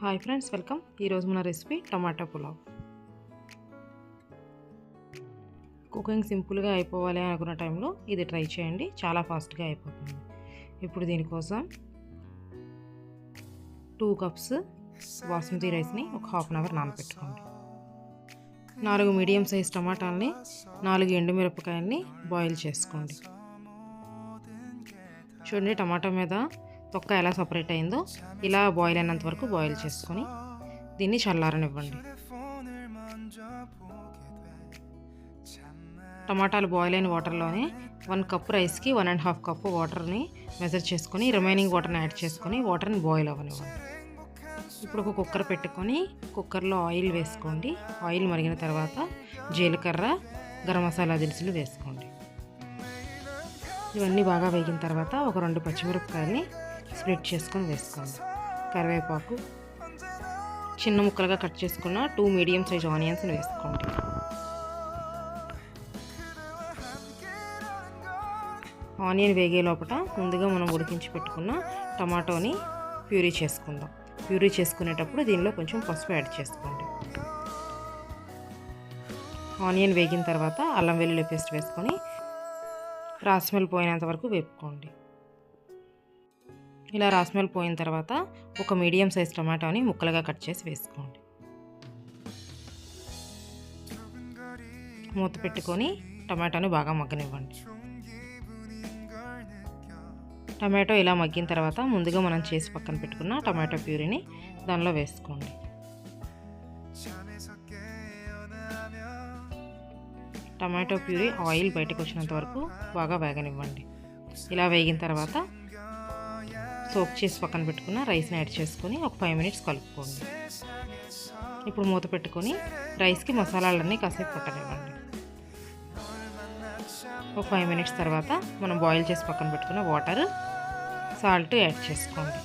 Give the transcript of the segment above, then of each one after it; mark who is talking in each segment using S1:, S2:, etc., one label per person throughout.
S1: Hi friends, welcome. ఈరోజు మన recipe టమాటా pulao. Cooking సింపుల్గా అయిపోవాలి అనుకున్న టైంలో ఇది ట్రై చేయండి, చాలా ఫాస్ట్గా అయిపోతుంది. ఇప్పుడు దీనికోసం 2 కప్స్ బాస్మతి రైస్ని ఒక హాఫ్ అన్ అవర్ నానబెట్టుకోండి. 4 మీడియం సైజ్ టమాటాలని, 4 ఎండుమిరపకాయలని బాయిల్ చేసుకోండి. చూడండి, టమాటా మీద తొక్క ఎలా సపరేట్ అయిందో ఇలా బాయిల్ అయినంత వరకు బాయిల్ చేసుకొని దీన్ని చల్లారనివ్వండి. టమాటాలు బాయిల్ అయిన వాటర్లోనే 1 కప్ రైస్కి 1.5 కప్పు వాటర్ని మెజర్ చేసుకొని రిమైనింగ్ వాటర్ని యాడ్ చేసుకొని వాటర్ని బాయిల్ అవ్వనివ్వండి. ఇప్పుడు ఒక కుక్కర్ పెట్టుకొని కుక్కర్లో ఆయిల్ వేసుకోండి. ఆయిల్ మరిగిన తర్వాత జీలకర్ర, గరం మసాలా దినుసులు వేసుకోండి. ఇవన్నీ బాగా వేగిన తర్వాత ఒక 2 పచ్చిమిరపకాయలని స్ప్లిట్ చేసుకొని వేసుకోండి. కరివేపాకు, చిన్న ముక్కలుగా కట్ చేసుకున్న 2 మీడియం సైజ్ ఆనియన్స్ని వేసుకోండి. ఆనియన్ వేగే లోపల ముందుగా మనం ఉడికించి పెట్టుకున్న టమాటోని ప్యూరీ చేసుకుందాం. ప్యూరీ చేసుకునేటప్పుడు దీనిలో కొంచెం పసుపు యాడ్ చేసుకోండి. ఆనియన్ వేగిన తర్వాత అల్లం వెల్లుల్లి పేస్ట్ వేసుకొని రాస్మెల్ పోయినంత వరకు వేపుకోండి. ఇలా రాస్మెల్ పోయిన తర్వాత ఒక మీడియం సైజ్ టమాటోని ముక్కలుగా కట్ చేసి వేసుకోండి. మూత పెట్టుకొని టమాటోని బాగా మగ్గనివ్వండి. టమాటో ఇలా మగ్గిన తర్వాత ముందుగా మనం చేసి పక్కన పెట్టుకున్న టమాటో ప్యూరీని దానిలో వేసుకోండి. టమాటో ప్యూరీ ఆయిల్ బయటకు వచ్చినంత వరకు బాగా వేగనివ్వండి. ఇలా వేగిన తర్వాత సోక్ చేసి పక్కన పెట్టుకున్న రైస్ని యాడ్ చేసుకొని ఒక 5 మినిట్స్ కలుపుకోండి. ఇప్పుడు మూత పెట్టుకొని రైస్కి మసాలాలన్నీ కాసేపు పట్టనివ్వండి. ఒక 5 మినిట్స్ తర్వాత మనం బాయిల్ చేసి పక్కన పెట్టుకున్న వాటర్, సాల్ట్ యాడ్ చేసుకోండి.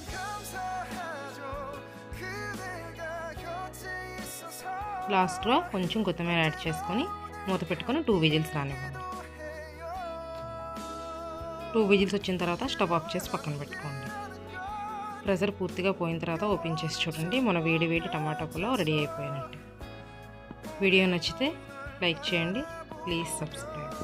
S1: లాస్ట్లో కొంచెం కొత్తిమీర యాడ్ చేసుకొని మూత పెట్టుకొని 2 విజిల్స్ రానివ్వండి. 2 విజిల్స్ వచ్చిన తర్వాత స్టవ్ ఆఫ్ చేసి పక్కన పెట్టుకోండి. ప్రెషర్ పూర్తిగా పోయిన తర్వాత ఓపెన్ చేసి చూడండి, మన వేడి వేడి టమాటా పులావ్ రెడీ అయిపోయినట్టు. వీడియో నచ్చితే లైక్ చేయండి, ప్లీజ్ సబ్స్క్రైబ్.